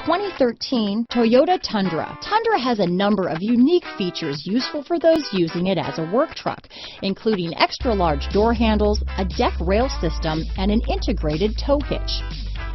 2013 Toyota Tundra. Tundra has a number of unique features useful for those using it as a work truck, including extra-large door handles, a deck rail system, and an integrated tow hitch.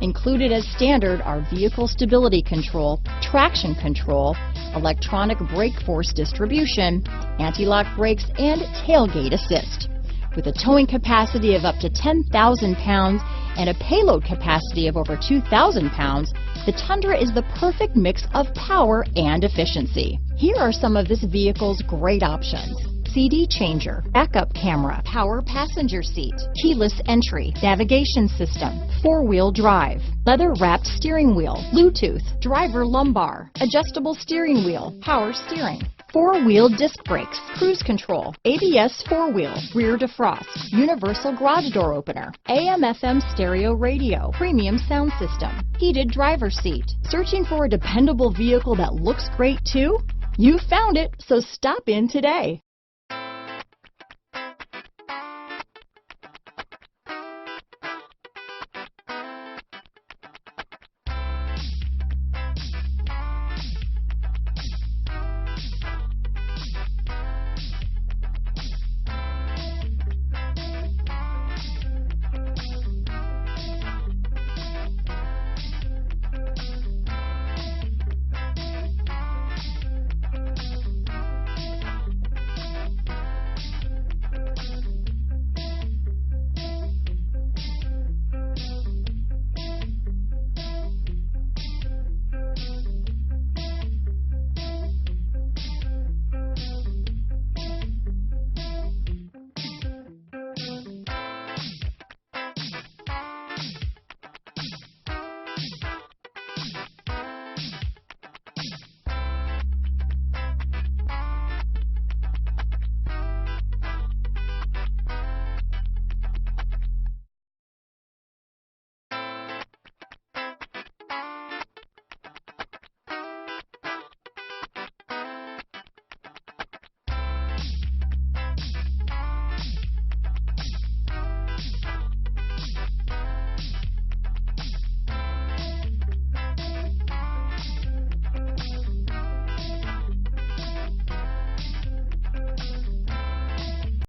Included as standard are vehicle stability control, traction control, electronic brake force distribution, anti-lock brakes, and tailgate assist. With a towing capacity of up to 10,000 pounds and a payload capacity of over 2,000 pounds, the Tundra is the perfect mix of power and efficiency. Here are some of this vehicle's great options: CD changer, backup camera, power passenger seat, keyless entry, navigation system, four-wheel drive, leather-wrapped steering wheel, Bluetooth, driver lumbar, adjustable steering wheel, power steering, four-wheel disc brakes, cruise control, ABS four-wheel, rear defrost, universal garage door opener, AM/FM stereo radio, premium sound system, heated driver's seat. Searching for a dependable vehicle that looks great too? You found it, so stop in today.